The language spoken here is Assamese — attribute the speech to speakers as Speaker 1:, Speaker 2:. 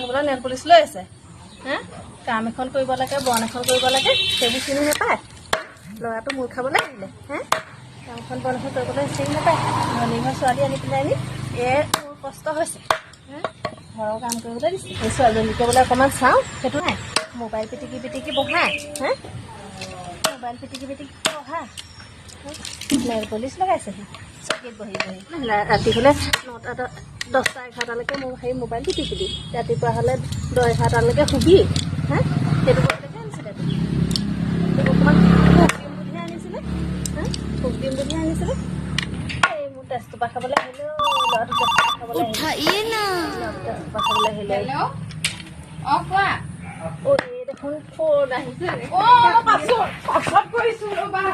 Speaker 1: হ'বলৈ নেল পুলিচ লৈ আছে হা কাম এখন কৰিব লাগে বন এখন কৰিব লাগে সেইবোৰ চিনি নাপায় ল'ৰাটো মূৰ খাবলৈ আহিলে হা কামখন বন এখন কৰিবলৈ চিনি নাপায় ধনী ঘৰ ছোৱালী আনি পেলাই আনি মোৰ কষ্ট হৈছে হা ঘৰৰ কাম কৰিবলৈ দিছে সেই ছোৱালীজনীকে বোলে অকণমান চাওঁ সেইটো নাই মোবাইল পিটিকি পিটিকি বহাই হা মোবাইল পিটিকি পিটিকি বহা নেল পুলিচ লগাইছে চকীত বহি বহি ৰাতি হ'লে 9টা 10টা 11টালৈকে মোৰ সেই মোবাইল টিপি দিম ৰাতিপুৱা হ'লে 10 11টালৈকে শুবি হা সেইটো কৰিলেকে আনিছিলে অকণমান বুলিহে আনিছিলে হা খুব দিম বুলিহে আনিছিলে এই মোৰ তেজটোপা খাবলৈ আহিলেও ল'ৰাটো তেজটোপা খাবলৈ আহিলে তেজটোপা খাবলৈ আহিলে
Speaker 2: কোৱা
Speaker 1: এই দেখোন ফোন আহিছে
Speaker 2: পাছত কৰিছোঁ ৰ'বা